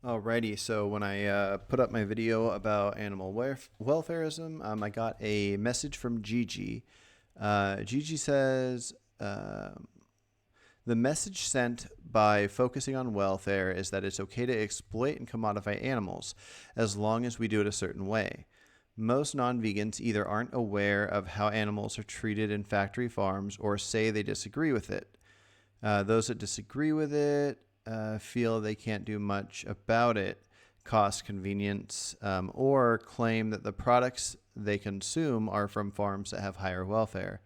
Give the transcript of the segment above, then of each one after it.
Alrighty, so when I put up my video about animal welfareism, I got a message from Gigi. Gigi says, the message sent by focusing on welfare is that it's okay to exploit and commodify animals as long as we do it a certain way. Most non-vegans either aren't aware of how animals are treated in factory farms or say they disagree with it. Those that disagree with it feel they can't do much about it, cost, convenience, or claim that the products they consume are from farms that have higher welfare.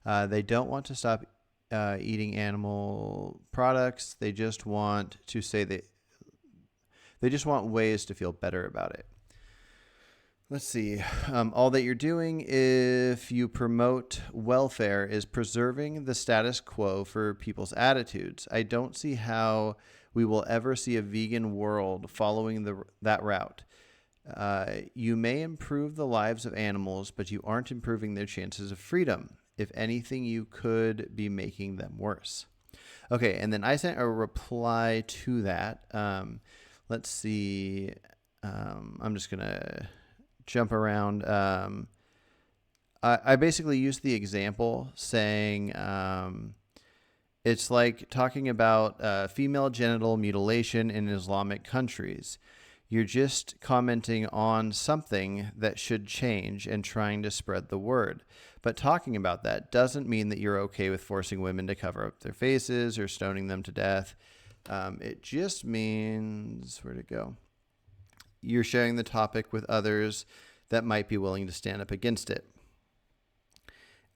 They don't want to stop eating animal products. They just want to say they just want ways to feel better about it. Let's see. All that you're doing if you promote welfare is preserving the status quo for people's attitudes. I don't see how we will ever see a vegan world following that route. You may improve the lives of animals, but you aren't improving their chances of freedom. If anything, you could be making them worse. Okay, and then I sent a reply to that. Let's see. I'm just going to jump around. I basically used the example saying it's like talking about female genital mutilation in Islamic countries. You're just commenting on something that should change and trying to spread the word. But talking about that doesn't mean that you're okay with forcing women to cover up their faces or stoning them to death. It just means, where'd it go? You're sharing the topic with others that might be willing to stand up against it.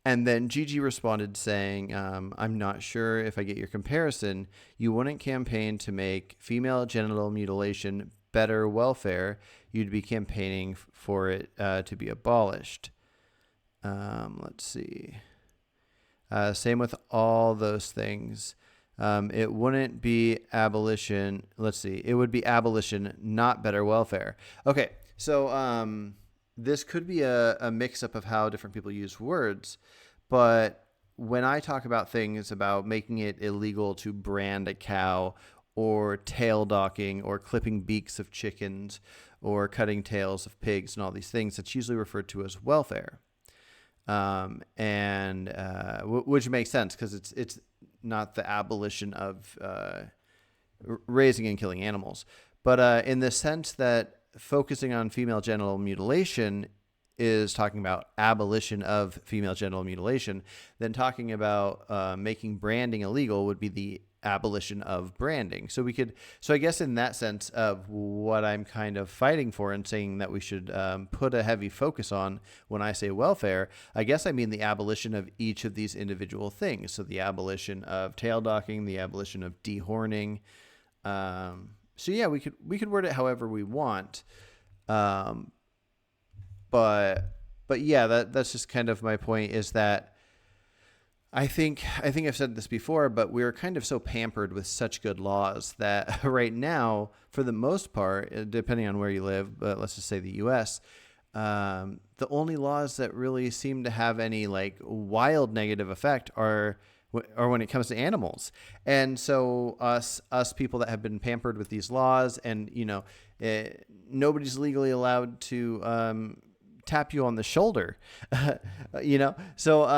And then Gigi responded saying, I'm not sure if I get your comparison. You wouldn't campaign to make female genital mutilation better welfare. You'd be campaigning for it to be abolished. Let's see. Same with all those things. It wouldn't be abolition. Let's see. It would be abolition, not better welfare. Okay. So this could be a mix-up of how different people use words. But when I talk about things about making it illegal to brand a cow or tail docking or clipping beaks of chickens or cutting tails of pigs and all these things, that's usually referred to as welfare. Which makes sense because it's not the abolition of raising and killing animals. But in the sense that focusing on female genital mutilation is talking about abolition of female genital mutilation, then talking about making branding illegal would be the abolition of branding. So I guess in that sense of what I'm kind of fighting for and saying that we should put a heavy focus on when I say welfare, I guess I mean the abolition of each of these individual things. So the abolition of tail docking, the abolition of dehorning. So yeah, we could word it however we want. But yeah, that's just kind of my point is that I think I've said this before, but we're kind of so pampered with such good laws that right now, for the most part, depending on where you live, but let's just say the U.S., the only laws that really seem to have any like wild negative effect are when it comes to animals. And so us people that have been pampered with these laws and, nobody's legally allowed to tap you on the shoulder, so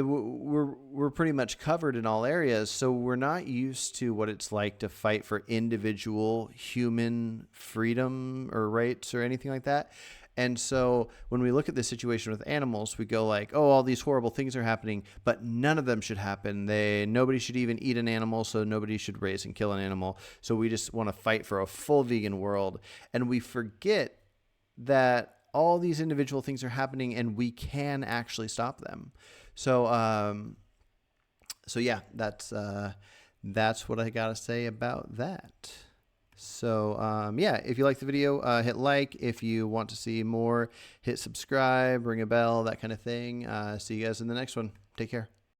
we're pretty much covered in all areas. So we're not used to what it's like to fight for individual human freedom or rights or anything like that. And so when we look at the situation with animals, we go like, oh, all these horrible things are happening, but none of them should happen. Nobody should even eat an animal, so nobody should raise and kill an animal. So we just want to fight for a full vegan world. And we forget that all these individual things are happening and we can actually stop them. So yeah, that's what I got to say about that. So, yeah, if you like the video, hit like. If you want to see more, hit subscribe, ring a bell, that kind of thing. See you guys in the next one. Take care.